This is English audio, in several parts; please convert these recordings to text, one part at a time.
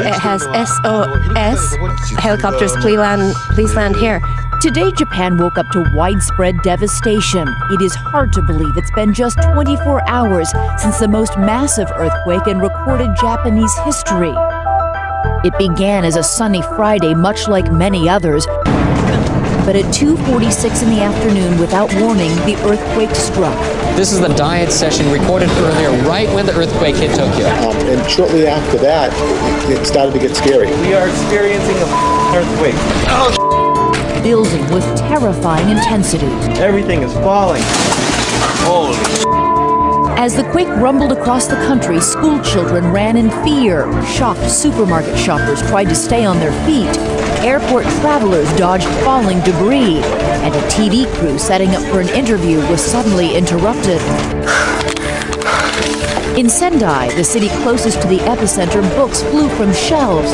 it has SOS. Helicopters, please land here. Today, Japan woke up to widespread devastation. It is hard to believe it's been just 24 hours since the most massive earthquake in recorded Japanese history. It began as a sunny Friday, much like many others. But at 2:46 in the afternoon, without warning, the earthquake struck. This is the diet session recorded earlier, right when the earthquake hit Tokyo. And shortly after that, it started to get scary. We are experiencing an earthquake. Building with terrifying intensity. Everything is falling. Holy As the quake rumbled across the country, school children ran in fear. Shocked supermarket shoppers tried to stay on their feet. Airport travelers dodged falling debris. And a TV crew setting up for an interview was suddenly interrupted. In Sendai, the city closest to the epicenter, books flew from shelves.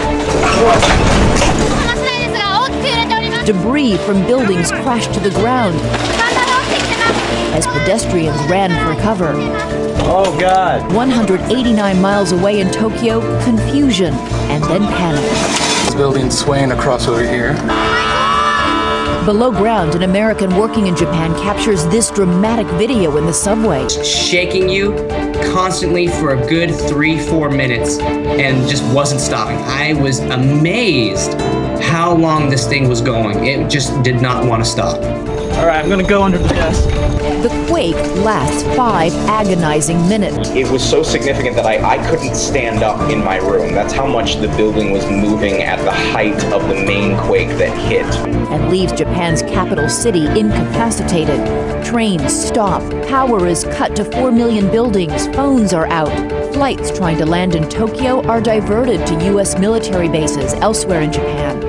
Debris from buildings crashed to the ground as pedestrians ran for cover. Oh, God. 189 miles away in Tokyo, confusion and then panic. This building's swaying across over here. Below ground, an American working in Japan captures this dramatic video in the subway. Shaking you constantly for a good 3-4 minutes and just wasn't stopping. I was amazed how long this thing was going. It just did not want to stop. All right, I'm gonna go under the desk. The quake lasts 5 agonizing minutes. It was so significant that I couldn't stand up in my room. That's how much the building was moving at the height of the main quake that hit. And leaves Japan's capital city incapacitated. Trains stop, power is cut to 4 million buildings, phones are out. Flights trying to land in Tokyo are diverted to U.S. military bases elsewhere in Japan.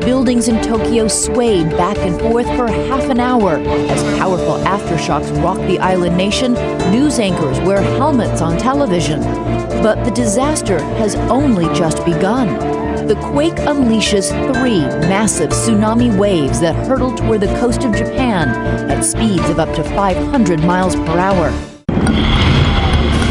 Buildings in Tokyo swayed back and forth for half an hour. As powerful aftershocks rock the island nation, news anchors wear helmets on television. But the disaster has only just begun. The quake unleashes 3 massive tsunami waves that hurtle toward the coast of Japan at speeds of up to 500 miles per hour.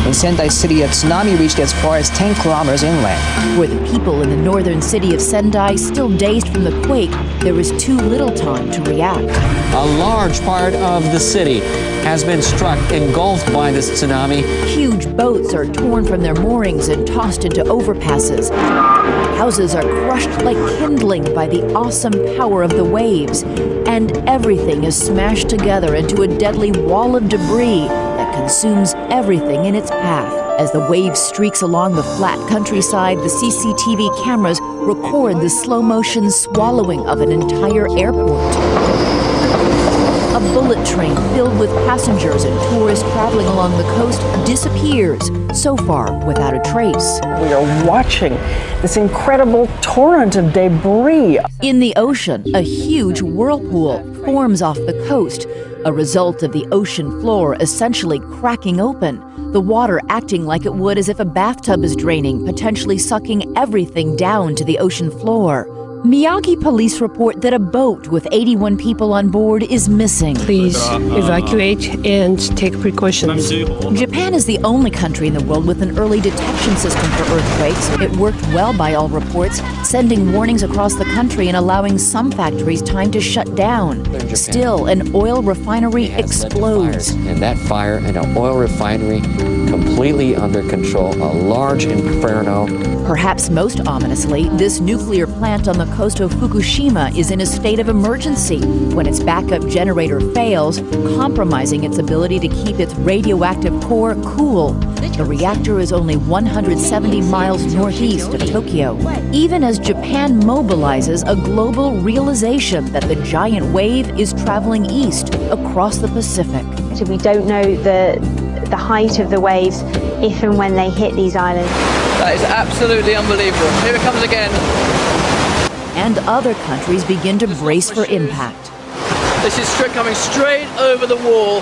In Sendai City, a tsunami reached as far as 10 kilometers inland. For the people in the northern city of Sendai, still dazed from the quake, there was too little time to react. A large part of the city has been struck, engulfed by this tsunami. Huge boats are torn from their moorings and tossed into overpasses. Houses are crushed like kindling by the awesome power of the waves. And everything is smashed together into a deadly wall of debris that consumes everything in its path. As the wave streaks along the flat countryside, the CCTV cameras record the slow-motion swallowing of an entire airport. A bullet train filled with passengers and tourists traveling along the coast disappears, so far without a trace. We are watching this incredible torrent of debris. In the ocean, a huge whirlpool forms off the coast, a result of the ocean floor essentially cracking open, the water acting like it would as if a bathtub is draining, potentially sucking everything down to the ocean floor. Miyagi police report that a boat with 81 people on board is missing. Please evacuate and take precautions. Japan is the only country in the world with an early detection system for earthquakes. It worked well by all reports, sending warnings across the country and allowing some factories time to shut down. Still, an oil refinery explodes. And that fire in an oil refinery, completely under control, a large inferno. Perhaps most ominously, this nuclear plant on the coast of Fukushima is in a state of emergency when its backup generator fails, compromising its ability to keep its radioactive core cool. The reactor is only 170 miles northeast of Tokyo. Even as Japan mobilizes a global realization that the giant wave is traveling east across the Pacific. We don't know the height of the waves if and when they hit these islands. That is absolutely unbelievable. Here it comes again. And other countries begin to brace for impact. This is coming straight over the wall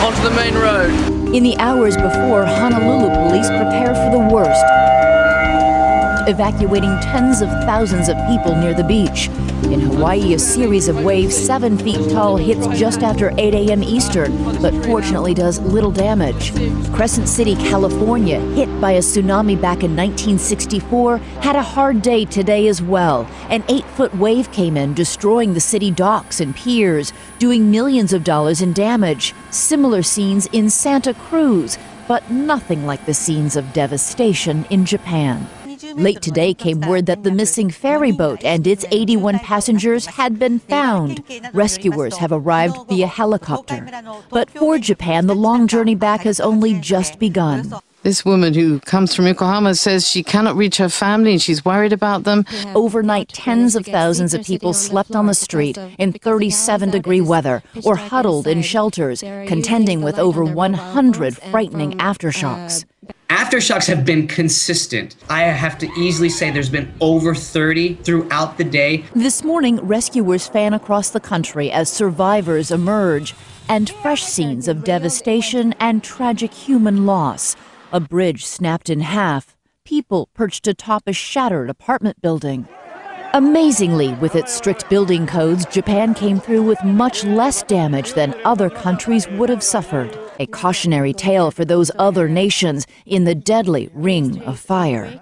onto the main road. In the hours before, Honolulu police prepare for the worst. evacuating tens of thousands of people near the beach. In Hawaii, a series of waves 7 feet tall hits just after 8 a.m. Eastern, but fortunately does little damage. Crescent City, California, hit by a tsunami back in 1964, had a hard day today as well. An 8-foot wave came in, destroying the city docks and piers, doing millions of dollars in damage. Similar scenes in Santa Cruz, but nothing like the scenes of devastation in Japan. Late today came word that the missing ferry boat and its 81 passengers had been found. Rescuers have arrived via helicopter. But for Japan, the long journey back has only just begun. This woman who comes from Yokohama says she cannot reach her family and she's worried about them. Overnight, tens of thousands of people slept on the street in 37-degree weather or huddled in shelters, contending with over 100 frightening aftershocks. Aftershocks have been consistent. I have to easily say there's been over 30 throughout the day. This morning, rescuers fan across the country as survivors emerge, and fresh scenes of devastation and tragic human loss. A bridge snapped in half, people perched atop a shattered apartment building. Amazingly, with its strict building codes, Japan came through with much less damage than other countries would have suffered. A cautionary tale for those other nations in the deadly ring of fire.